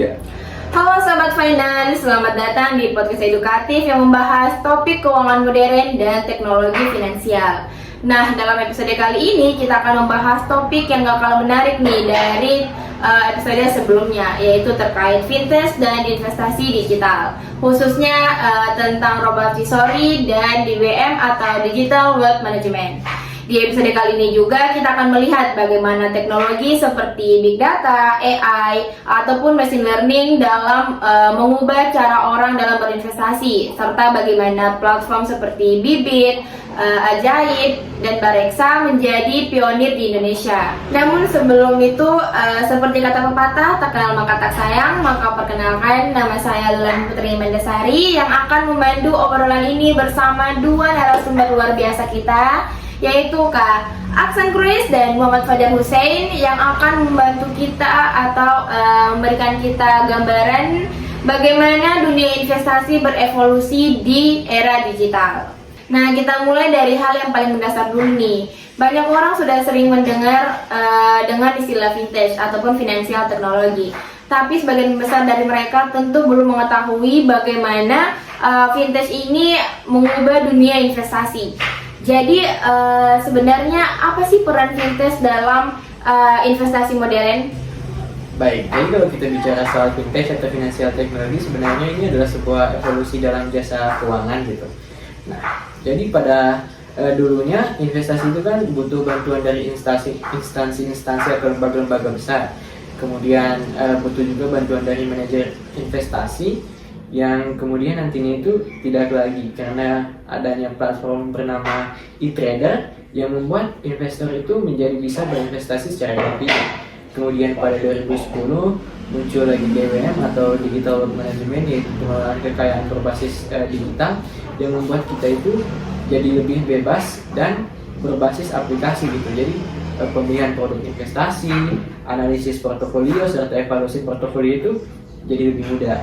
Halo Sobat Finance, selamat datang di podcast edukatif yang membahas topik keuangan modern dan teknologi finansial. Nah, dalam episode kali ini kita akan membahas topik yang gak kalah menarik nih dari episode sebelumnya, yaitu terkait fintech dan investasi digital, khususnya tentang robo-advisory dan DWM atau Digital Wealth Management. Di episode kali ini juga kita akan melihat bagaimana teknologi seperti Big Data, AI, ataupun Machine Learning dalam mengubah cara orang dalam berinvestasi, serta bagaimana platform seperti Bibit, Ajaib, dan Bareksa menjadi pionir di Indonesia. Namun sebelum itu, seperti kata pepatah, tak kenal maka tak sayang, maka perkenalkan, nama saya Lulan Putri Mendasari yang akan memandu obrolan ini bersama dua narasumber luar biasa kita, yaitu Kak Aksan Kruis dan Muhammad Fajar Hussein yang akan membantu kita atau memberikan kita gambaran bagaimana dunia investasi berevolusi di era digital. Nah, kita mulai dari hal yang paling mendasar dulu nih. Banyak orang sudah sering mendengar dengan istilah fintech ataupun financial technology. Tapi sebagian besar dari mereka tentu belum mengetahui bagaimana fintech ini mengubah dunia investasi. Jadi sebenarnya apa sih peran fintech dalam investasi modern? Baik, jadi kalau kita bicara soal fintech atau financial technology, sebenarnya ini adalah sebuah evolusi dalam jasa keuangan gitu. Nah, jadi pada dulunya investasi itu kan butuh bantuan dari instansi-instansi atau lembaga-lembaga besar. Kemudian butuh juga bantuan dari manajer investasi yang kemudian nantinya itu tidak lagi karena adanya platform bernama e-trader yang membuat investor itu menjadi bisa berinvestasi secara gratis. Kemudian pada 2010 muncul lagi DWM atau Digital Wealth Management, yaitu pengelolaan kekayaan berbasis digital yang membuat kita itu jadi lebih bebas dan berbasis aplikasi gitu. Jadi pemilihan produk investasi, analisis portofolio serta evaluasi portofolio itu jadi lebih mudah.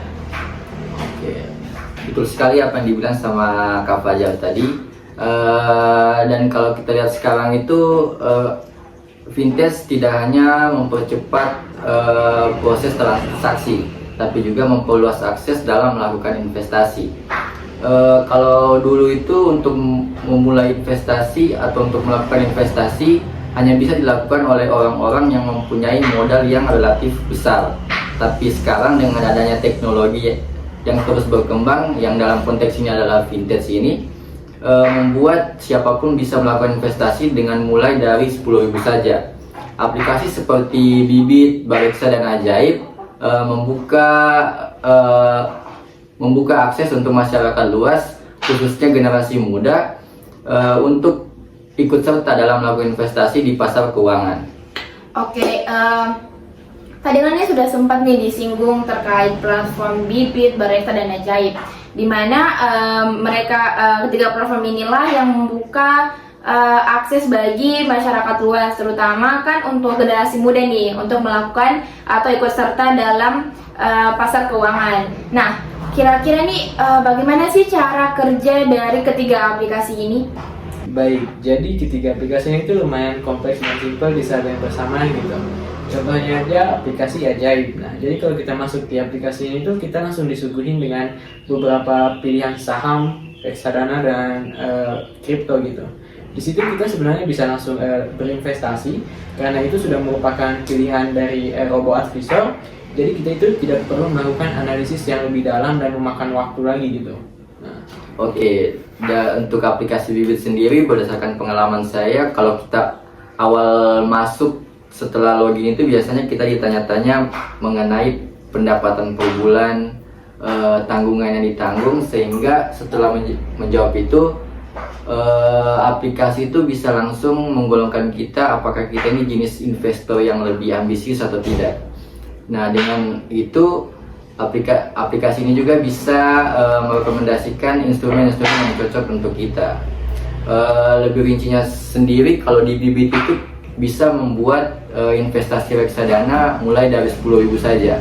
Oke, betul sekali apa yang dibilang sama Kak Fajar tadi. Dan kalau kita lihat sekarang itu fintech tidak hanya mempercepat proses transaksi, tapi juga memperluas akses dalam melakukan investasi. Kalau dulu itu untuk memulai investasi atau untuk melakukan investasi hanya bisa dilakukan oleh orang-orang yang mempunyai modal yang relatif besar. Tapi sekarang dengan adanya teknologi yang terus berkembang, yang dalam konteks ini adalah fintech ini, membuat siapapun bisa melakukan investasi dengan mulai dari 10.000 saja. Aplikasi seperti Bibit, Bareksa, dan Ajaib membuka akses untuk masyarakat luas, khususnya generasi muda, untuk ikut serta dalam melakukan investasi di pasar keuangan. Oke, tadi kan sudah sempat nih disinggung terkait platform Bibit, Bareksa, dan Ajaib, di mana ketiga platform inilah yang membuka akses bagi masyarakat luas, terutama kan untuk generasi muda nih, untuk melakukan atau ikut serta dalam pasar keuangan. Nah, kira-kira nih bagaimana sih cara kerja dari ketiga aplikasi ini? Baik, jadi ketiga aplikasinya itu lumayan kompleks dan simpel di saat yang bersamaan gitu. Contohnya aja aplikasi Ajaib. Nah, jadi kalau kita masuk di aplikasi ini tuh kita langsung disuguhin dengan beberapa pilihan saham, reksadana, dan kripto gitu. Di situ kita sebenarnya bisa langsung berinvestasi karena itu sudah merupakan pilihan dari robo-advisor. Jadi kita itu tidak perlu melakukan analisis yang lebih dalam dan memakan waktu lagi gitu. Nah. Oke, untuk aplikasi Bibit sendiri, berdasarkan pengalaman saya, kalau kita awal masuk setelah login itu biasanya kita ditanya-tanya mengenai pendapatan per bulan, tanggungan yang ditanggung, sehingga setelah menjawab itu aplikasi itu bisa langsung menggolongkan kita apakah kita ini jenis investor yang lebih ambisius atau tidak. Nah, dengan itu aplikasi ini juga bisa merekomendasikan instrumen-instrumen yang cocok untuk kita. Lebih rincinya sendiri, kalau di Bibit itu bisa membuat investasi reksadana mulai dari 10.000 saja.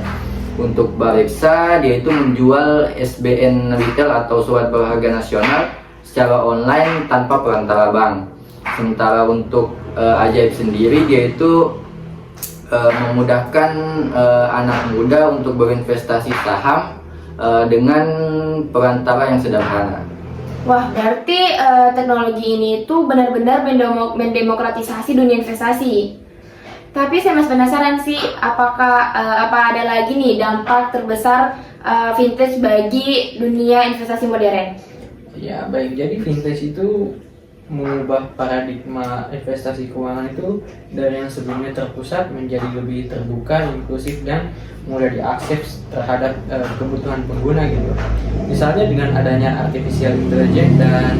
Untuk Bareksa, dia itu menjual SBN retail atau surat berharga nasional secara online tanpa perantara bank. Sementara untuk Ajaib sendiri, dia itu memudahkan anak muda untuk berinvestasi saham dengan perantara yang sederhana. Wah, berarti teknologi ini tuh benar-benar mendemokratisasi dunia investasi. Tapi saya masih penasaran sih, apakah apa ada lagi nih dampak terbesar vintage bagi dunia investasi modern? Ya baik, jadi vintage itu mengubah paradigma investasi keuangan itu dari yang sebelumnya terpusat menjadi lebih terbuka, inklusif, dan mudah diakses terhadap kebutuhan pengguna gitu. Misalnya dengan adanya artificial intelligence dan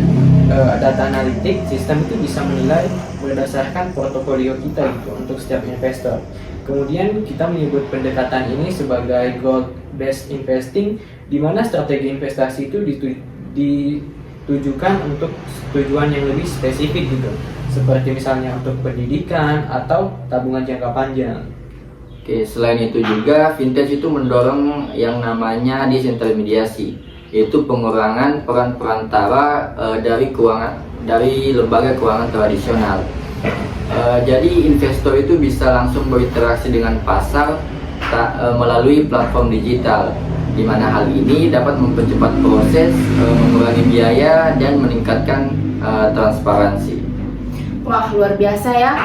data analitik, sistem itu bisa menilai berdasarkan portofolio kita gitu untuk setiap investor. Kemudian kita menyebut pendekatan ini sebagai goal based investing, di mana strategi investasi itu ditujukan untuk tujuan yang lebih spesifik gitu, seperti misalnya untuk pendidikan atau tabungan jangka panjang. Oke, selain itu juga vintage itu mendorong yang namanya disintermediasi, yaitu pengurangan peran perantara dari lembaga keuangan tradisional. Jadi investor itu bisa langsung berinteraksi dengan pasar melalui platform digital, di mana hal ini dapat mempercepat proses, mengurangi biaya, dan meningkatkan transparansi. Wah, luar biasa ya.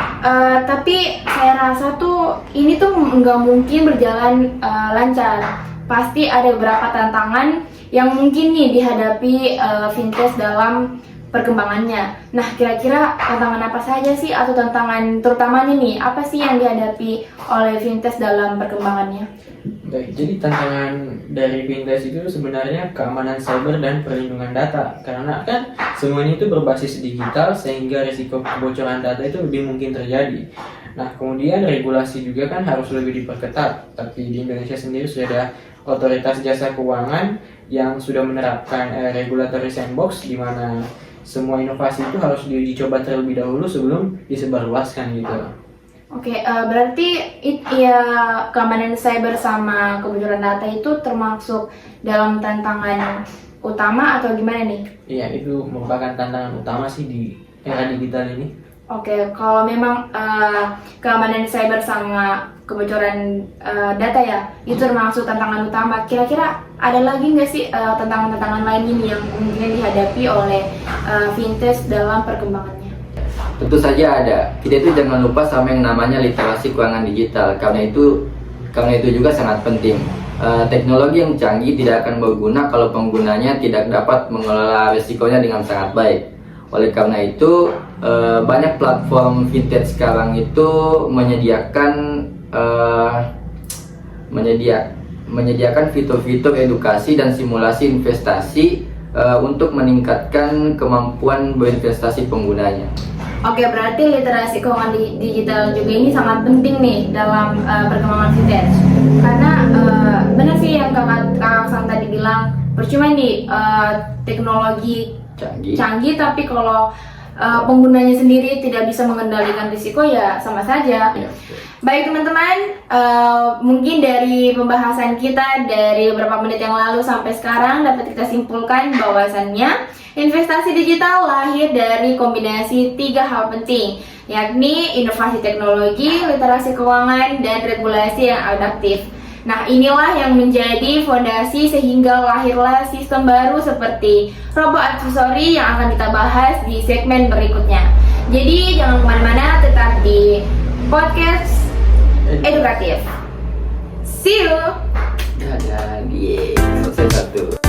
Tapi saya rasa tuh ini tuh nggak mungkin berjalan lancar. Pasti ada beberapa tantangan yang mungkin nih dihadapi vintage dalam perkembangannya. Nah, kira-kira tantangan apa saja sih, atau tantangan terutamanya nih apa sih yang dihadapi oleh vintage dalam perkembangannya? Baik, jadi tantangan dari vintage itu sebenarnya keamanan cyber dan perlindungan data, karena kan semuanya itu berbasis digital sehingga risiko kebocoran data itu lebih mungkin terjadi. Nah, kemudian regulasi juga kan harus lebih diperketat, tapi di Indonesia sendiri sudah ada otoritas jasa keuangan yang sudah menerapkan regulatory sandbox, di mana semua inovasi itu harus dicoba terlebih dahulu sebelum disebarluaskan gitu. Oke, berarti keamanan cyber sama kebocoran data itu termasuk dalam tantangan utama atau gimana nih? Iya, itu merupakan tantangan utama sih di era digital ini. Oke, kalau memang keamanan cyber sama kebocoran data ya, itu termasuk tantangan utama. Kira-kira ada lagi nggak sih tantangan-tantangan lain ini yang mungkin dihadapi oleh vintage dalam perkembangannya? Tentu saja ada. Kita itu jangan lupa sama yang namanya literasi keuangan digital. Karena itu juga sangat penting. Teknologi yang canggih tidak akan berguna kalau penggunanya tidak dapat mengelola risikonya dengan sangat baik. Oleh karena itu, banyak platform vintage sekarang itu menyediakan fitur-fitur edukasi dan simulasi investasi untuk meningkatkan kemampuan berinvestasi penggunanya. Oke, berarti literasi keuangan digital juga ini sangat penting nih dalam perkembangan vintage. Karena benar sih yang kakak Sang tadi bilang, percuma nih teknologi canggih tapi kalau penggunanya sendiri tidak bisa mengendalikan risiko, ya sama saja. Ya. Baik teman-teman, mungkin dari pembahasan kita dari beberapa menit yang lalu sampai sekarang dapat kita simpulkan bahwasannya investasi digital lahir dari kombinasi 3 hal penting, yakni inovasi teknologi, literasi keuangan, dan regulasi yang adaptif. Nah, inilah yang menjadi fondasi sehingga lahirlah sistem baru seperti robo advisory yang akan kita bahas di segmen berikutnya. Jadi jangan kemana-mana, tetap di podcast edukatif. See you! Dan selesai satu.